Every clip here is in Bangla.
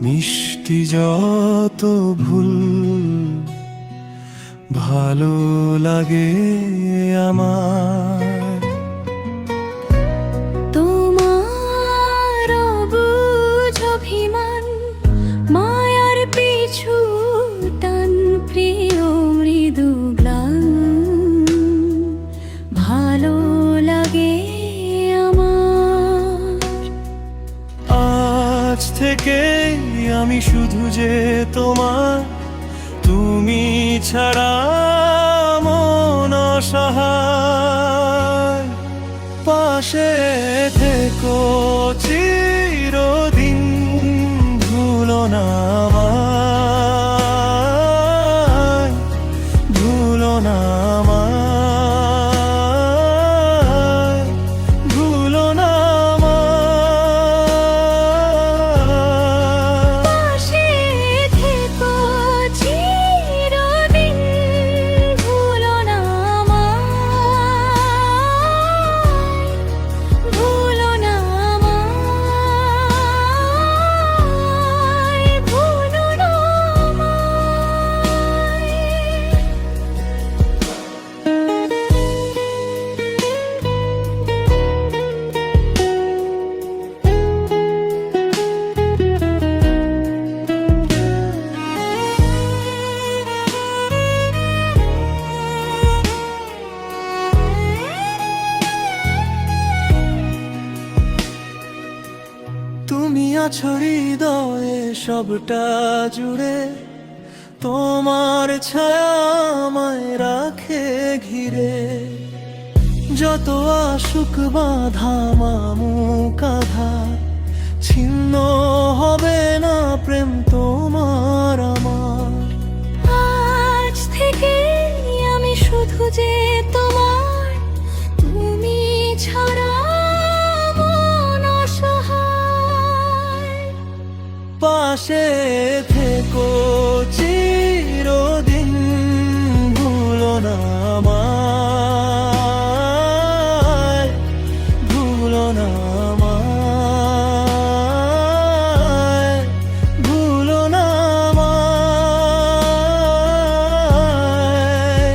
মিষ্টি যত ভুল ভালো লাগে আমার। তোমার অবুঝ অভিমান, মায়ার পিছু টান, প্রিয় মৃদু গ্লান ভালো লাগে আমার। আজ থেকে আমি শুধু যে তোমার, তুমি ছাড়া মন অসহায়। পাশে থেকো চিরদিন, ভুলো না আমায়, ভুলো না আমায়, ভুলো না আমায়। পাশে থেকো চিরদিন, ভুলো না আমায়, ভুলো না আমায়, ভুলো না তুমি আছো হৃদয়ে সবটা জুড়ে, তোমার ছায়া আমায় রাখে ঘিরে। যত আসুক বাধা মামুক আঘাত, ছিন্ন হবে না প্রেম তোমার আমার। আজ থেকে আমি শুধু যে তোমার, তুমি ছাড়া মন অসহায়। পাশে থেকো চিরদিন, ভুলো না আমায়, ভুলো না আমায়, ভুলো না আমায়।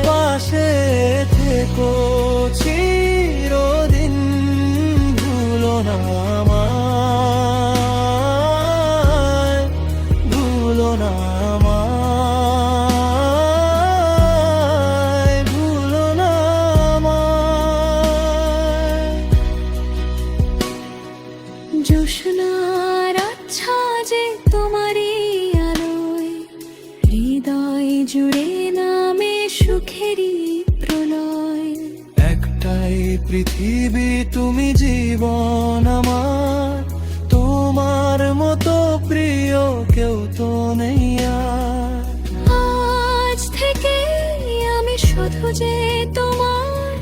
পাশে থেকো চিরদিন, ভুলো না আমায়, ভুলো না আমায়, ভুলো না আমায়। জ্যোৎস্নার আচ্ছা যে তোমারই আলোয়, হৃদয় জুড়ে নামে সুখেরই প্রলয়। একটাই পৃথিবী, তুমি জীবন আমার, তোমার মতো প্রিয় কেউ তো নেই আর। আজ থেকে আমি শুধু যে তোমার,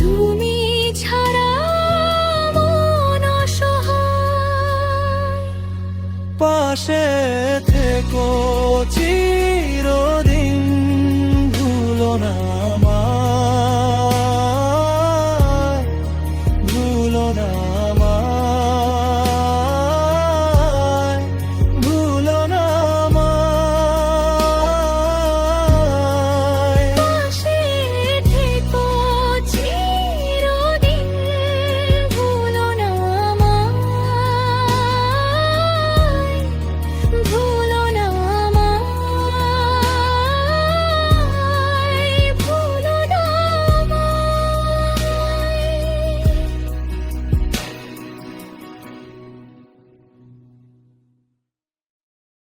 তুমি ছাড়া মন অসহায়। পাশে থেকো চিরদিন, ভুলো না আমায়, ভুলো না